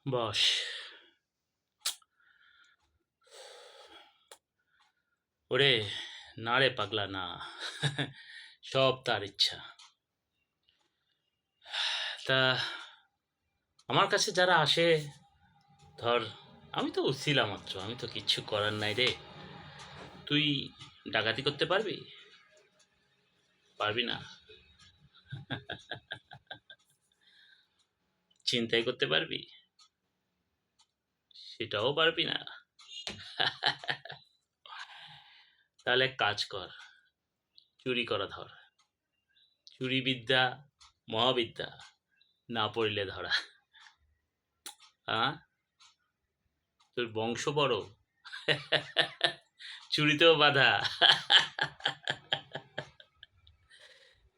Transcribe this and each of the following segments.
বস। ওরে না রে পাগলা না। সব তার ইচ্ছা। তা আমার কাছে যারা আসে, ধর আমি তো উঠছিলাম মাত্র, আমি তো কিচ্ছু করার নাই রে। তুই ডাকাতি করতে পারবি? পারবি না? চিন্তাই করতে পারবি? সেটাও পারবি না? তাহলে এক কাজ কর, চুরি করা ধর। চুরি বিদ্যা মহাবিদ্যা, না পড়িলে ধরা। তোর বংশ বড়, চুরিতেও বাধা।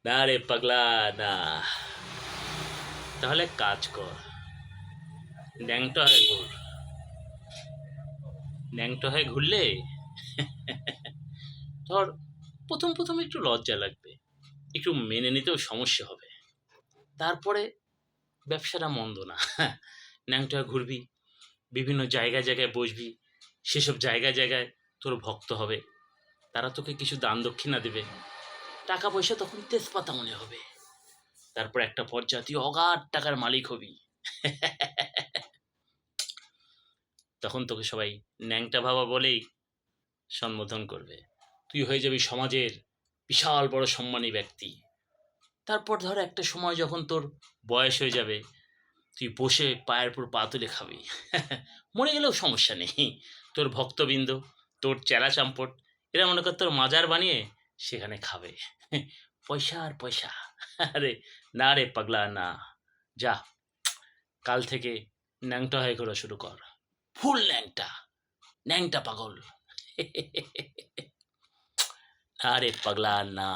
না রে পাগলা না। তাহলে কাজ কর, ন্যাংটো হয়ে ঘুর। ন্যাংটো হয়ে ঘুরলে ধর প্রথম প্রথম একটু লজ্জা লাগবে, একটু মেনে নিতেও সমস্যা হবে। তারপরে ব্যবসাটা মন্দ না। ন্যাংটো হয়ে ঘুরবি, বিভিন্ন জায়গায় জায়গায় বসবি, সেসব জায়গায় জায়গায় তোর ভক্ত হবে, তারা তোকে কিছু দান দক্ষিণা দেবে, টাকা পয়সা তখন তেজপাতা মনে হবে। তারপর একটা পর্যায়ে তুই অগাধ টাকার মালিক হবি। তখন তোকে সবাই ন্যাংটা ভাবা বলেই সম্বোধন করবে। তুই হয়ে যাবি সমাজের বিশাল বড় সম্মানী ব্যক্তি। তারপর ধর একটা সময় যখন তোর বয়স হয়ে যাবে, তুই বসে পায়ের উপর পা তুলে খাবি। মরে গেলেও সমস্যা নেই। তোর ভক্তবৃন্দ, তোর চেলা চাম্পট, এরা মনে কর তোর মাজার বানিয়ে সেখানে খাবে। পয়সা আর পয়সা। আরে না রে পাগলা না। যা, কাল থেকে ন্যাংটা হয়ে ঘোরা শুরু কর। ফুল ন্যাংটা, ন্যাংটা পাগল। আরে পাগলা না।